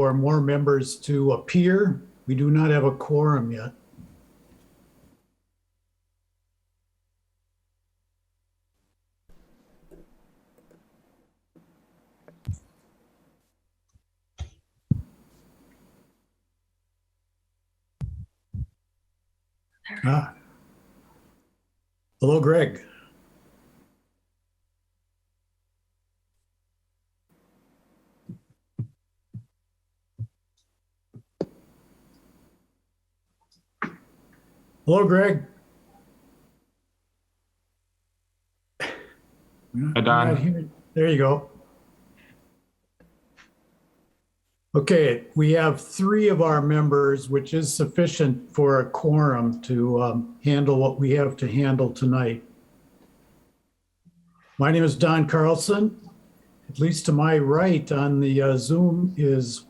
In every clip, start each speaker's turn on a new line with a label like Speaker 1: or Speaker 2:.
Speaker 1: for more members to appear. We do not have a quorum yet. Hello, Greg. Hello, Greg.
Speaker 2: Hi, Don.
Speaker 1: There you go. Okay, we have 3 of our members, which is sufficient for a quorum to handle what we have to handle tonight. My name is Don Carlson. At least to my right on the Zoom is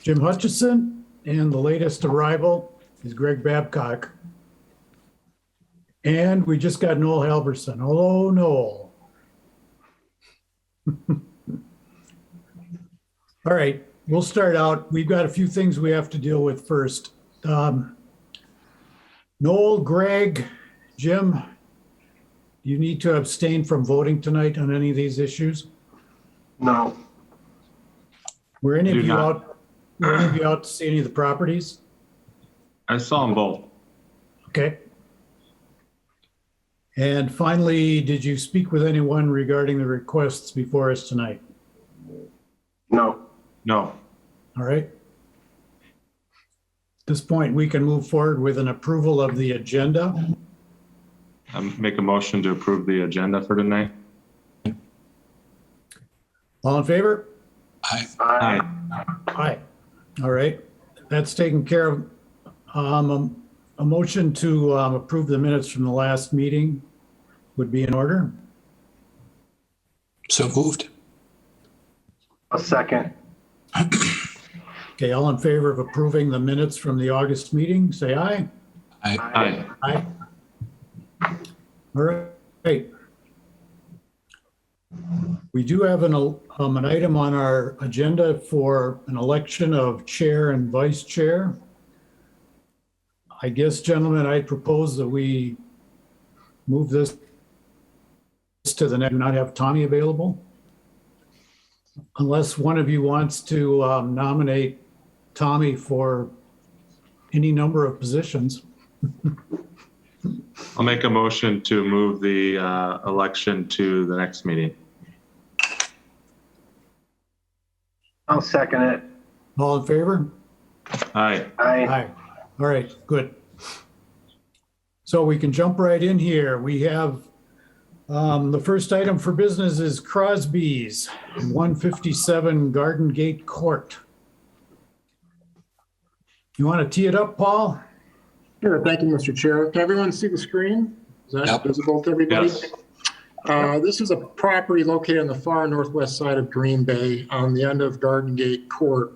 Speaker 1: Jim Hutchison, and the latest arrival is Greg Babcock. And we just got Noel Halverson. Hello, Noel. All right. We'll start out. We've got a few things we have to deal with first. Noel, Greg, Jim, you need to abstain from voting tonight on any of these issues?
Speaker 3: No.
Speaker 1: Were any of you out to see any of the properties?
Speaker 2: I saw them both.
Speaker 1: Okay. And finally, did you speak with anyone regarding the requests before us tonight?
Speaker 3: No.
Speaker 2: No.
Speaker 1: All right. At this point, we can move forward with an approval of the agenda.
Speaker 2: Make a motion to approve the agenda for tonight.
Speaker 1: All in favor?
Speaker 4: Aye.
Speaker 2: Aye.
Speaker 1: Aye. All right. That's taken care of. A motion to approve the minutes from the last meeting would be in order.
Speaker 4: So moved.
Speaker 3: A second.
Speaker 1: Okay, all in favor of approving the minutes from the August meeting, say aye.
Speaker 4: Aye.
Speaker 2: Aye.
Speaker 1: Aye. All right. We do have an item on our agenda for an election of chair and vice chair. I guess, gentlemen, I propose that we move this to the next, not have Tommy available. Unless one of you wants to nominate Tommy for any number of positions.
Speaker 2: I'll make a motion to move the election to the next meeting.
Speaker 3: I'll second it.
Speaker 1: All in favor?
Speaker 2: Aye.
Speaker 3: Aye.
Speaker 1: Aye. All right, good. So we can jump right in here. We have the first item for business is Crosby's, 157 Garden Gate Court. You want to tee it up, Paul?
Speaker 5: Sure, thank you, Mr. Chair. Can everyone see the screen? Is that visible to everybody?
Speaker 2: Yes.
Speaker 5: This is a property located on the far northwest side of Green Bay on the end of Garden Gate Court.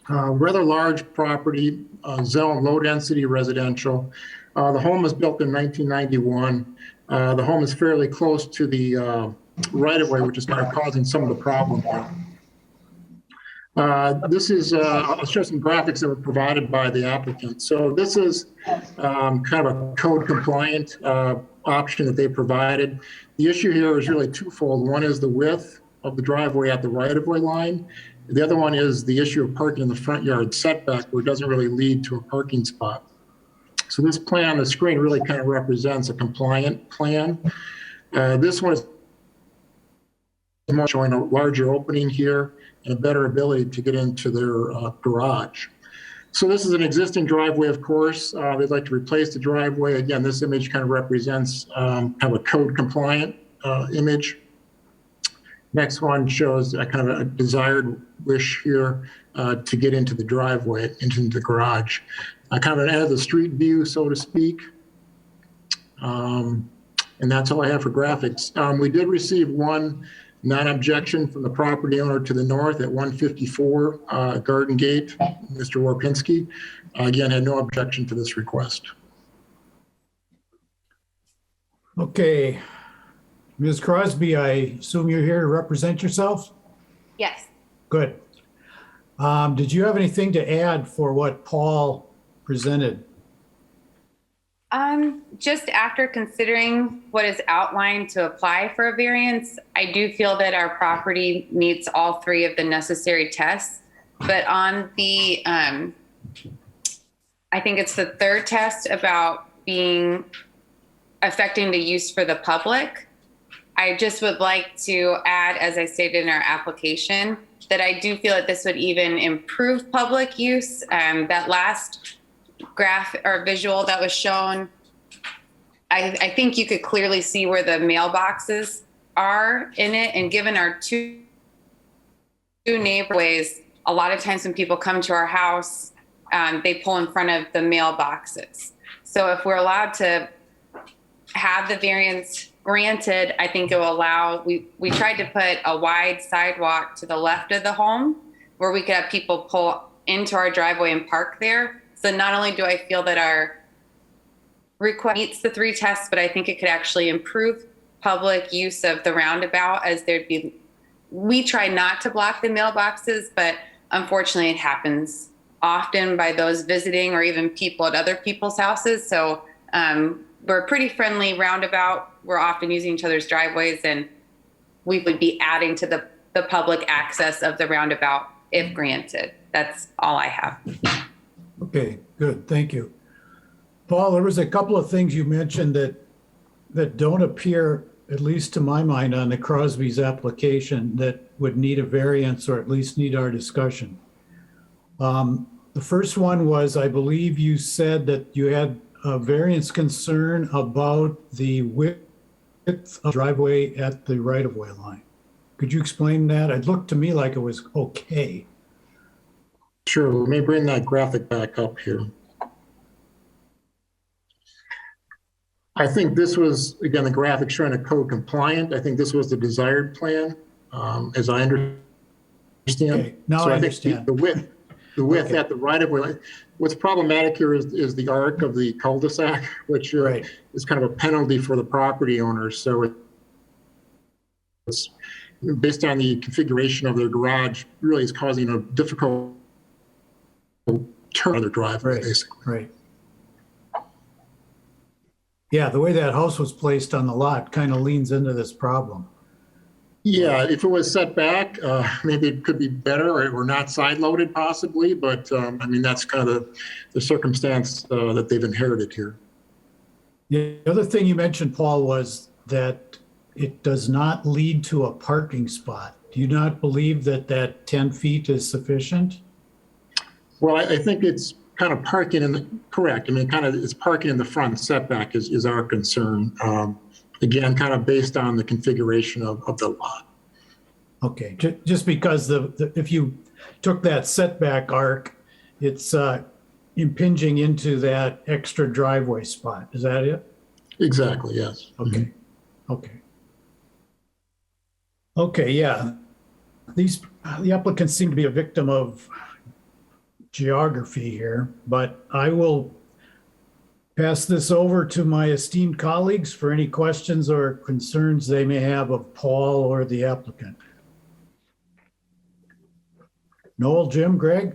Speaker 5: Rather large property, zone low density residential. The home was built in 1991. The home is fairly close to the right-of-way, which is kind of causing some of the problem here. This is, I'll show some graphics that were provided by the applicant. So this is kind of a code compliant option that they provided. The issue here is really twofold. One is the width of the driveway at the right-of-way line. The other one is the issue of parking in the front yard setback, where it doesn't really lead to a parking spot. So this plan on the screen really kind of represents a compliant plan. This one is showing a larger opening here and a better ability to get into their garage. So this is an existing driveway, of course. They'd like to replace the driveway. Again, this image kind of represents kind of a code compliant image. Next one shows a kind of a desired wish here to get into the driveway, into the garage. Kind of an end of the street view, so to speak. And that's all I have for graphics. We did receive one non-objection from the property owner to the north at 154 Garden Gate, Mr. Warpinski. Again, had no objection to this request.
Speaker 1: Okay. Ms. Crosby, I assume you're here to represent yourself?
Speaker 6: Yes.
Speaker 1: Good. Did you have anything to add for what Paul presented?
Speaker 6: Just after considering what is outlined to apply for a variance, I do feel that our property meets all three of the necessary tests. But on the, I think it's the third test about being affecting the use for the public, I just would like to add, as I stated in our application, that I do feel that this would even improve public use. That last graph or visual that was shown, I think you could clearly see where the mailboxes are in it. And given our two neighborways, a lot of times when people come to our house, they pull in front of the mailboxes. So if we're allowed to have the variance granted, I think it will allow, we tried to put a wide sidewalk to the left of the home where we could have people pull into our driveway and park there. So not only do I feel that our request meets the three tests, but I think it could actually improve public use of the roundabout, as there'd be, we try not to block the mailboxes, but unfortunately it happens often by those visiting or even people at other people's houses. So we're a pretty friendly roundabout. We're often using each other's driveways, and we would be adding to the public access of the roundabout if granted. That's all I have.
Speaker 1: Okay, good, thank you. Paul, there was a couple of things you mentioned that don't appear, at least to my mind, on the Crosby's application that would need a variance or at least need our discussion. The first one was, I believe you said that you had a variance concern about the width of driveway at the right-of-way line. Could you explain that? It looked to me like it was okay.
Speaker 5: Sure, let me bring that graphic back up here. I think this was, again, the graphic showing a code compliant. I think this was the desired plan, as I understand.
Speaker 1: Okay, now
Speaker 5: So
Speaker 1: I
Speaker 5: think
Speaker 1: understand.
Speaker 5: the width
Speaker 1: Okay.
Speaker 5: at the right of way. What's problematic here is the arc of the cul-de-sac, which
Speaker 1: Right.
Speaker 5: is kind of a penalty for the property owners. So it's based on the configuration of their garage, really is causing a difficult turn on their driveway,
Speaker 1: Right.
Speaker 5: basically.
Speaker 1: Right. Yeah, the way that house was placed on the lot kind of leans into this problem.
Speaker 5: Yeah, if it was set back, maybe it could be better or not side-loaded possibly, but I mean, that's kind of the circumstance that they've inherited here.
Speaker 1: The other thing you mentioned, Paul, was that it does not lead to a parking spot. Do you not believe that 10 feet is sufficient?
Speaker 5: Well, I think it's kind of parking correct. I mean, kind of it's parking in the front setback is our concern. Again, kind of based on the configuration of the lot.
Speaker 1: Okay, just because if you took that setback arc, it's impinging into that extra driveway spot. Is that it?
Speaker 5: Exactly, yes.
Speaker 1: Okay, okay. Okay, yeah. The applicants seem to be a victim of geography here, but I will pass this over to my esteemed colleagues for any questions or concerns they may have of Paul or the applicant. Noel, Jim, Greg?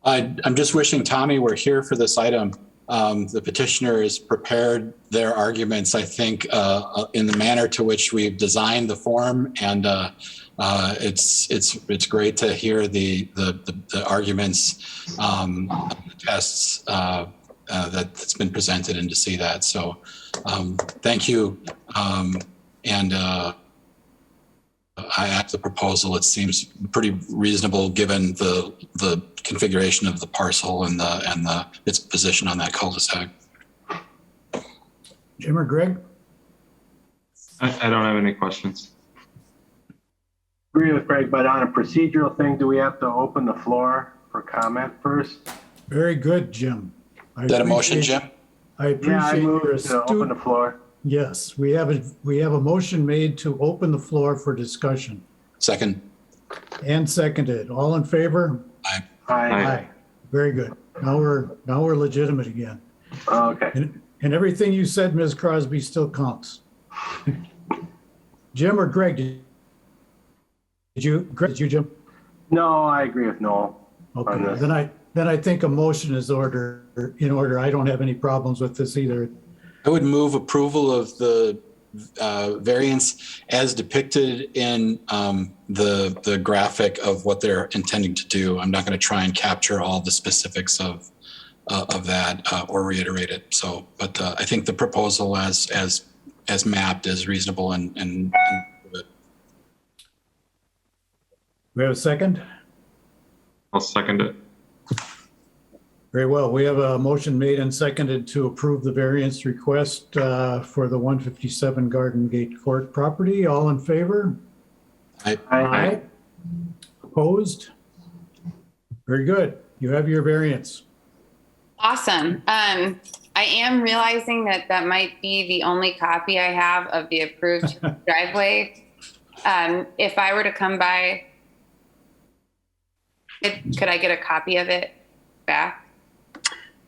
Speaker 4: I'm just wishing Tommy were here for this item. The petitioner has prepared their arguments, I think, in the manner to which we've designed the form, and it's great to hear the arguments, the tests that's been presented, and to see that. So, thank you, and I have the proposal. It seems pretty reasonable given the configuration of the parcel and its position on that cul-de-sac.
Speaker 1: Jim or Greg?
Speaker 2: I don't have any questions.
Speaker 3: Agree with Greg, but on a procedural thing, do we have to open the floor for comment first?
Speaker 1: Very good, Jim.
Speaker 4: Is that a motion, Jim?
Speaker 1: I
Speaker 3: Yeah, I
Speaker 1: appreciate your
Speaker 3: move to open
Speaker 1: astute.
Speaker 3: the floor.
Speaker 1: Yes, we have a motion made to open the floor for discussion
Speaker 4: Second.
Speaker 1: and seconded. All in favor?
Speaker 4: Aye.
Speaker 3: Aye.
Speaker 1: Very good. Now we're legitimate again.
Speaker 3: Okay.
Speaker 1: And everything you said, Ms. Crosby, still counts. Jim or Greg? Did you, Jim?
Speaker 3: No, I agree with Noel. On
Speaker 1: Okay,
Speaker 3: this.
Speaker 1: then I think a motion is in order. I don't have any problems with this either.
Speaker 4: I would move approval of the variance as depicted in the graphic of what they're intending to do. I'm not going to try and capture all the specifics of that or reiterate it. So, but I think the proposal as mapped is reasonable and
Speaker 1: We have a second?
Speaker 2: I'll second it.
Speaker 1: Very well. We have a motion made and seconded to approve the variance request for the 157 Garden Gate Court property. All in favor?
Speaker 3: Aye.
Speaker 1: Opposed? Very good. You have your variance.
Speaker 6: Awesome. I am realizing that that might be the only copy I have of the approved driveway. If I were to come by, could I get a copy of it back?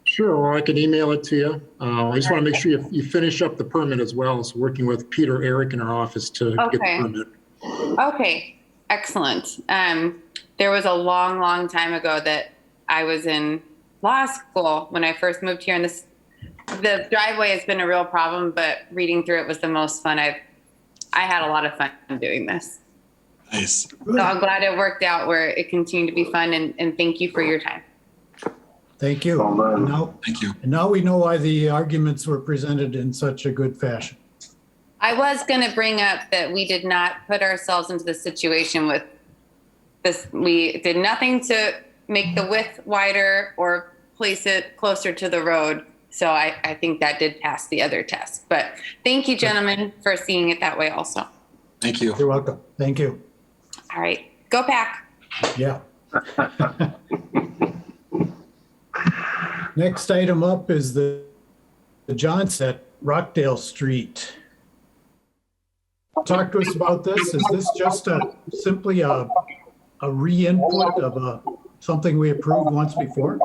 Speaker 5: Sure, or I can email it to you. I just want to make sure you finish up the permit as well. So working with Peter Eric in our office to get the
Speaker 6: Okay.
Speaker 5: permit.
Speaker 6: Okay, excellent. There was a long, long time ago that I was in law school when I first moved here, and the driveway has been a real problem, but reading through it was the most fun. I had a lot of fun doing this.
Speaker 4: nice.
Speaker 6: So I'm glad it worked out where it continued to be fun, and thank you for your time.
Speaker 1: Thank you.
Speaker 3: Well done.
Speaker 4: Thank you.
Speaker 1: And now we know why the arguments were presented in such a good fashion.
Speaker 6: I was going to bring up that we did not put ourselves into the situation with this. We did nothing to make the width wider or place it closer to the road. So I think that did pass the other test. But thank you, gentlemen, for seeing it that way also.
Speaker 4: Thank you.
Speaker 1: You're welcome. Thank you.
Speaker 6: All right, go Pack.
Speaker 1: Yeah. Next item up is the Johnson at Rockdale Street. Talk to us about this. Is this just simply a re-input of something we approved once before?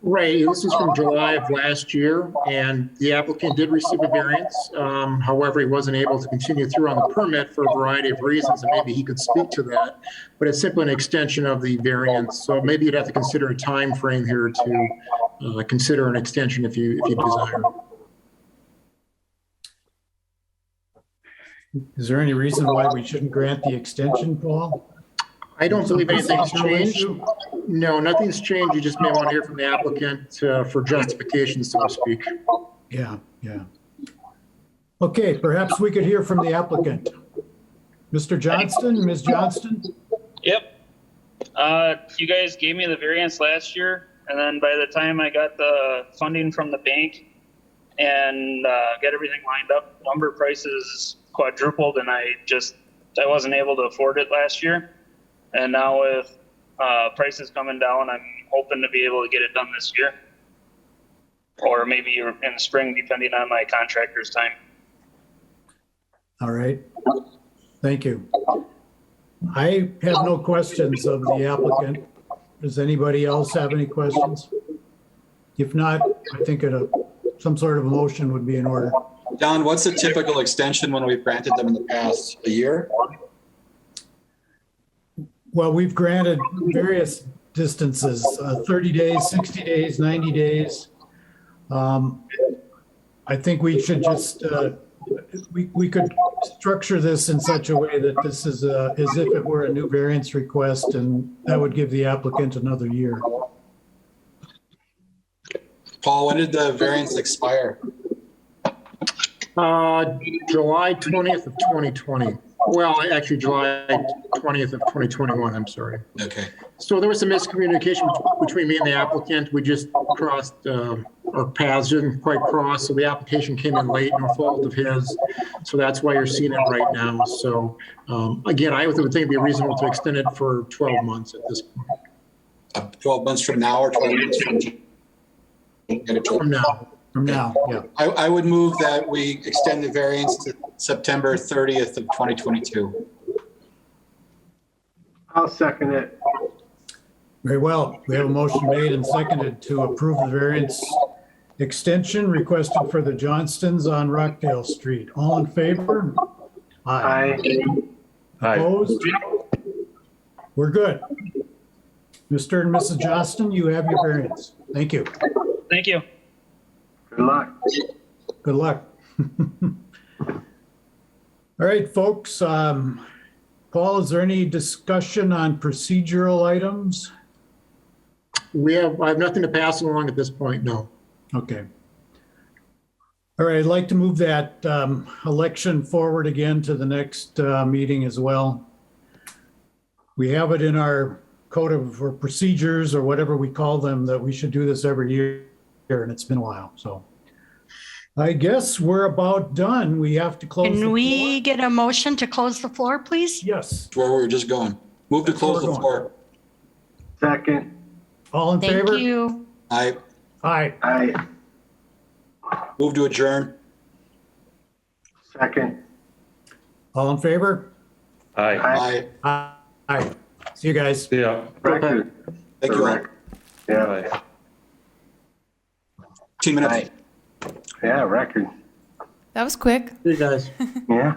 Speaker 5: Right, this is from July of last year, and the applicant did receive a variance. However, he wasn't able to continue through on the permit for a variety of reasons, and maybe he could speak to that. But it's simply an extension of the variance, so maybe you'd have to consider a time frame here to consider an extension if you desire.
Speaker 1: Is there any reason why we shouldn't grant the extension, Paul?
Speaker 5: I don't believe anything's
Speaker 1: Procedural
Speaker 5: changed.
Speaker 1: issue?
Speaker 5: No, nothing's changed. You just may want to hear from the applicant for justification, so to speak.
Speaker 1: Yeah, yeah. Okay, perhaps we could hear from the applicant. Mr. Johnston, Ms. Johnston?
Speaker 7: Yep. You guys gave me the variance last year, and then by the time I got the funding from the bank and got everything lined up, lumber prices quadrupled, and I wasn't able to afford it last year. And now with prices coming down, I'm hoping to be able to get it done this year, or maybe in the spring, depending on my contractor's time.
Speaker 1: All right. Thank you. I have no questions of the applicant. Does anybody else have any questions? If not, I think some sort of a motion would be in order.
Speaker 4: Don, what's the typical extension when we've granted them in the past? A year?
Speaker 1: Well, we've granted various distances, 30 days, 60 days, 90 days. I think we should just, we could structure this in such a way that this is as if it were a new variance request, and that would give the applicant another year.
Speaker 5: Paul, when did the variance expire? July 20th of 2020. Well, actually, July 20th of 2021, I'm sorry.
Speaker 4: Okay.
Speaker 5: So there was some miscommunication between me and the applicant. We just crossed, our paths didn't quite cross, so the application came in late, no fault of his. So that's why you're seeing it right now. So again, I would think it'd be reasonable to extend it for 12 months at this point.
Speaker 4: 12 months from now or 12 months
Speaker 5: From now.
Speaker 1: From now, yeah.
Speaker 4: I would move that we extend the variance to September 30th of 2022.
Speaker 3: I'll second it.
Speaker 1: Very well. We have a motion made and seconded to approve the variance extension requested for the Johnstons on Rockdale Street. All in favor?
Speaker 3: Aye.
Speaker 1: Opposed? We're good. Mr. and Mrs. Johnston, you have your variance. Thank you.
Speaker 7: Thank you.
Speaker 3: Good luck.
Speaker 1: Good luck. All right, folks. Paul, is there any discussion on procedural items?
Speaker 5: I have nothing to pass along at this point, no.
Speaker 1: Okay. All right, I'd like to move that election forward again to the next meeting as well. We have it in our code of or procedures or whatever we call them that we should do this every year, and it's been a while. So I guess we're about done. We have to close the
Speaker 8: Can
Speaker 1: floor.
Speaker 8: we get a motion to close the floor, please?
Speaker 1: Yes.
Speaker 4: That's where we were just going. Move to
Speaker 1: That's where
Speaker 4: close
Speaker 1: we're
Speaker 4: the
Speaker 1: going.
Speaker 4: floor.
Speaker 3: Second.
Speaker 1: All in
Speaker 8: Thank
Speaker 1: favor?
Speaker 8: you.
Speaker 4: I
Speaker 1: Aye.
Speaker 3: Aye.
Speaker 4: move to adjourn.
Speaker 3: Second.
Speaker 1: All in favor?
Speaker 2: Aye.
Speaker 3: Aye.
Speaker 4: Aye.
Speaker 1: Aye. See you guys.
Speaker 2: See ya.
Speaker 3: Record.
Speaker 4: Thank you all.
Speaker 3: Yeah,
Speaker 2: Bye.
Speaker 4: 15 minutes.
Speaker 3: Aye. Yeah, record.
Speaker 9: That was quick.
Speaker 5: You guys.
Speaker 3: Yeah.